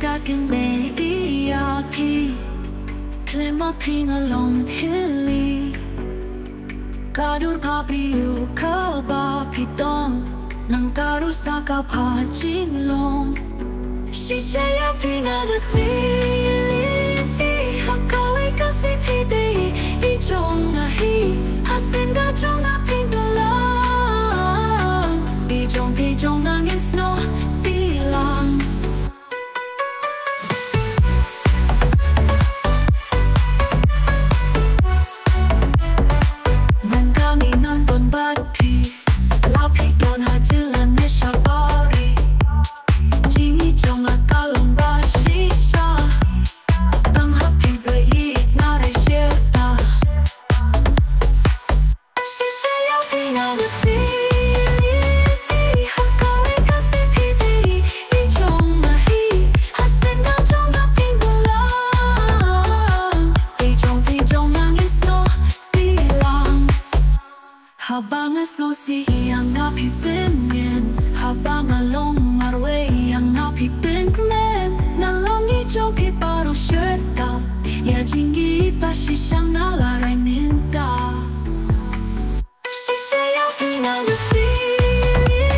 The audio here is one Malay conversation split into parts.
gaking iyapi Klema pingalong hili Kadur papiu kabapitong Nang karusa kapajinglong Shisaya pinagagmili Hakaway kasi pidei Ijong ahi Hasinda jong apindulang Ijong angin snow Tilang Habang asno si iyang napipinin Habang along marwe iyang napipinin Nalangi joki paro syerta Ya jinggi pa siyang nalaray minta Sisaya pinagpili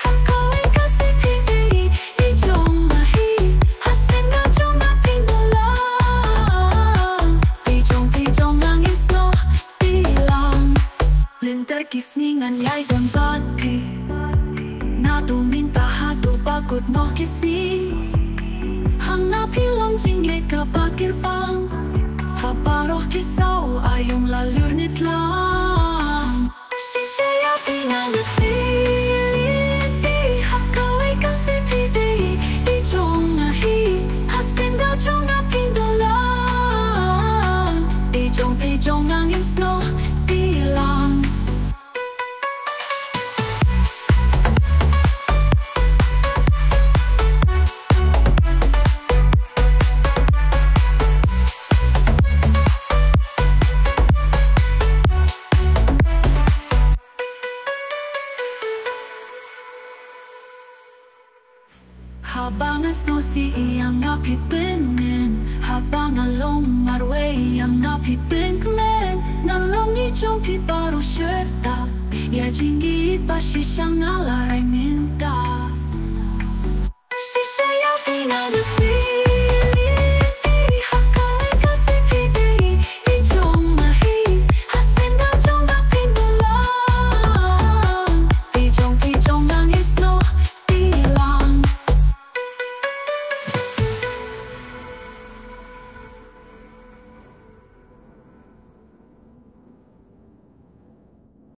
Hakaway kasi pili Ijong ahi Hasinda jong napindulang Ijong angin snow tilang Linter kisningan yay don bati Naduminta hatu pagod no kisi Hang napilong jingay kapakir pang Haparoh kisaw ayong lalurnit lang Sisaya pinagpili Hakaway kasi pidei Ijong ahi Hasinda jong apindulang Ijong angin snow tilang Habang asno si iyang napipinin Habang along marwe iyang napipinin Nalangi jong piparo syerta Ya jinggi pa siyang nalaray minta Sisaya pinagpili